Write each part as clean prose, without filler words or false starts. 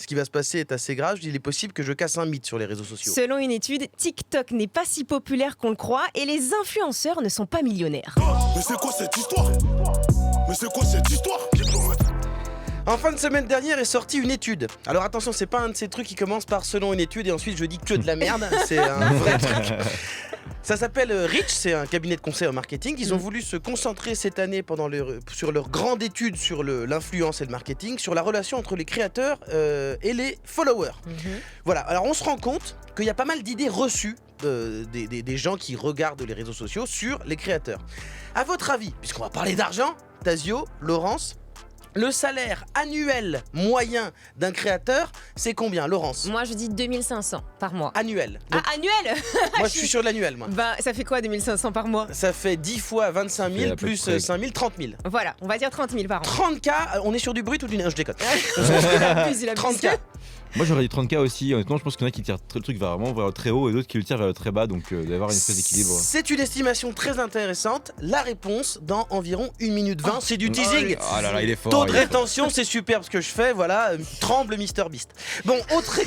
qui va se passer est assez grave. Il est possible que je casse un mythe sur les réseaux sociaux. Selon une étude, TikTok n'est pas si populaire qu'on le croit et les influenceurs ne sont pas millionnaires. Mais c'est quoi cette histoire ? En fin de semaine dernière est sortie une étude. Alors attention, c'est pas un de ces trucs qui commence par selon une étude et ensuite je dis que de la merde. C'est un vrai truc. Ça s'appelle Rich, c'est un cabinet de conseil en marketing. Ils ont voulu se concentrer cette année sur leur grande étude sur l'influence et le marketing, sur la relation entre les créateurs et les followers. Voilà, alors on se rend compte qu'il y a pas mal d'idées reçues des gens qui regardent les réseaux sociaux sur les créateurs. À votre avis, puisqu'on va parler d'argent, Tazio, Laurence, le salaire annuel moyen d'un créateur, c'est combien, Laurence ? Moi, je dis 2500 par mois. Annuel. Donc, Annuel. moi, je suis sur l'annuel, moi. Bah, ça fait quoi 2500 par mois ? Ça fait 10 fois 25 000 plus 5 000, 30 000. Voilà, on va dire 30 000 par an. 30K, on est sur du brut ou du... Non, je déconne. Il abuse. 30K. Moi j'aurais dit 30K aussi, honnêtement je pense qu'il y en a qui tirent le truc vraiment vers le très haut et d'autres qui le tirent vers le très bas, donc il doit y avoir une espèce d'équilibre. C'est une estimation très intéressante. La réponse dans environ 1 minute 20, c'est du teasing. Ah là là, il est fort. Taux de rétention, c'est superbe ce que je fais, voilà, tremble MrBeast. Bon, autre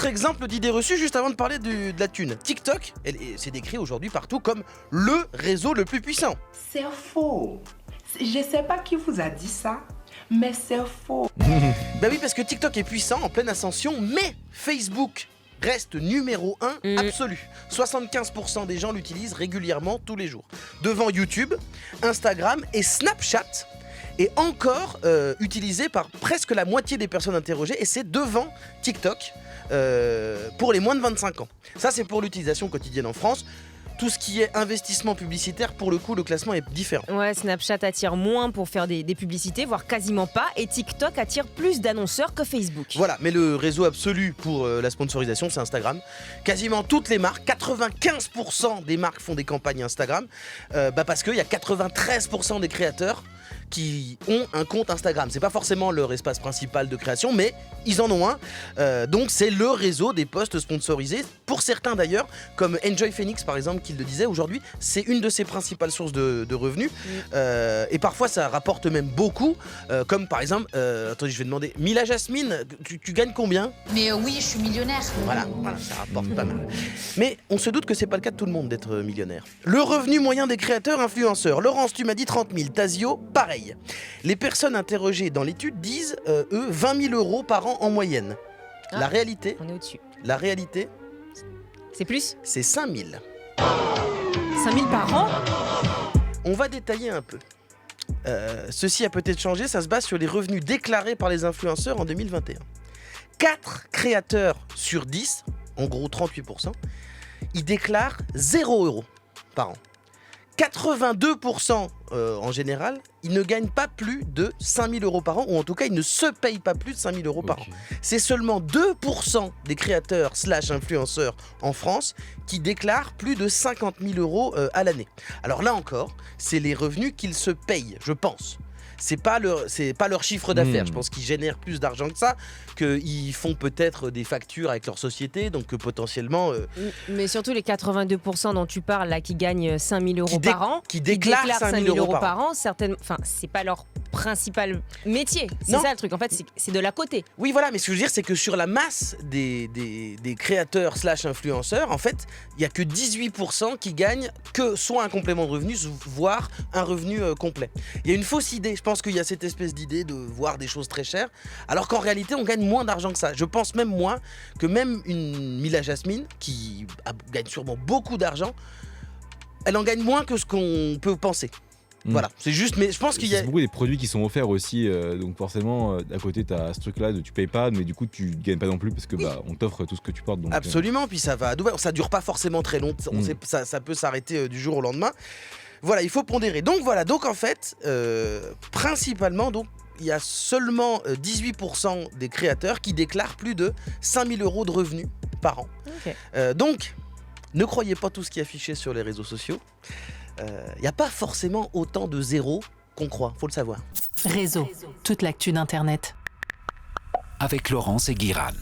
exemple d'idée reçue juste avant de parler de la thune. TikTok, c'est décrit aujourd'hui partout comme le réseau le plus puissant. C'est faux. Je sais pas qui vous a dit ça, mais c'est faux. Bah oui, parce que TikTok est puissant, en pleine ascension, mais Facebook reste numéro 1 absolu. 75% des gens l'utilisent régulièrement tous les jours. Devant YouTube, Instagram et Snapchat est encore utilisé par presque la moitié des personnes interrogées et c'est devant TikTok pour les moins de 25 ans. Ça, c'est pour l'utilisation quotidienne en France. Tout ce qui est investissement publicitaire, pour le coup, le classement est différent. Ouais, Snapchat attire moins pour faire des publicités, voire quasiment pas, et TikTok attire plus d'annonceurs que Facebook. Voilà, mais le réseau absolu pour la sponsorisation, c'est Instagram. Quasiment toutes les marques, 95% des marques font des campagnes Instagram, parce qu'il y a 93% des créateurs qui ont un compte Instagram. C'est pas forcément leur espace principal de création, mais ils en ont un. Donc c'est le réseau des posts sponsorisés. Pour certains d'ailleurs, comme Enjoy Phoenix par exemple, qui le disait aujourd'hui, c'est une de ses principales sources de revenus. Et parfois ça rapporte même beaucoup. Comme par exemple, attendez, je vais demander, Mila Jasmine, tu gagnes combien ? Mais oui, je suis millionnaire. Voilà, ça rapporte pas mal. Mais on se doute que c'est pas le cas de tout le monde d'être millionnaire. Le revenu moyen des créateurs influenceurs. Laurence, tu m'as dit 30 000. Tazio, pareil. Les personnes interrogées dans l'étude disent, eux, 20 000 euros par an en moyenne. Ah, la réalité, c'est plus ? C'est 5 000. 5 000 par an ? On va détailler un peu. Ceci a peut-être changé, ça se base sur les revenus déclarés par les influenceurs en 2021. 4 créateurs sur 10, en gros 38%, ils déclarent 0 euros par an. 82% en général, ils ne gagnent pas plus de 5 000 euros par an, ou en tout cas, ils ne se payent pas plus de 5 000 euros par an. C'est seulement 2% des créateurs / influenceurs en France qui déclarent plus de 50 000 euros à l'année. Alors là encore, c'est les revenus qu'ils se payent, je pense. C'est pas leur chiffre d'affaires. Je pense qu'ils génèrent plus d'argent que ça, qu'ils font peut-être des factures avec leur société, donc que potentiellement... Mais surtout les 82% dont tu parles, là, qui gagnent 5 000 euros par an, qui déclarent 5 000 euros par an, c'est pas leur principal métier. C'est Non. ça le truc, en fait, c'est de la côté. Oui, voilà, mais ce que je veux dire, c'est que sur la masse des créateurs / influenceurs, en fait, il n'y a que 18% qui gagnent que soit un complément de revenus, voire un revenu complet. Il y a une fausse idée. Je pense qu'il y a cette espèce d'idée de voir des choses très chères, alors qu'en réalité, on gagne moins d'argent que ça. Je pense même moi que même une Mila Jasmine, qui gagne sûrement beaucoup d'argent, elle en gagne moins que ce qu'on peut penser. Voilà, c'est juste, mais je pense qu'il y a... C'est beaucoup des produits qui sont offerts aussi, donc forcément, à côté, tu as ce truc-là de tu payes pas, mais du coup, tu gagnes pas non plus parce que on t'offre tout ce que tu portes. Donc, absolument, puis ça va à Dubaï. Ça dure pas forcément très longtemps, ça peut s'arrêter du jour au lendemain. Voilà, il faut pondérer. Donc voilà, donc en fait, principalement, donc, il y a seulement 18% des créateurs qui déclarent plus de 5 000 euros de revenus par an. Donc, ne croyez pas tout ce qui est affiché sur les réseaux sociaux. Il n'y a pas forcément autant de zéros qu'on croit, faut le savoir. Réseau, toute l'actu d'Internet. Avec Laurence et Guirane.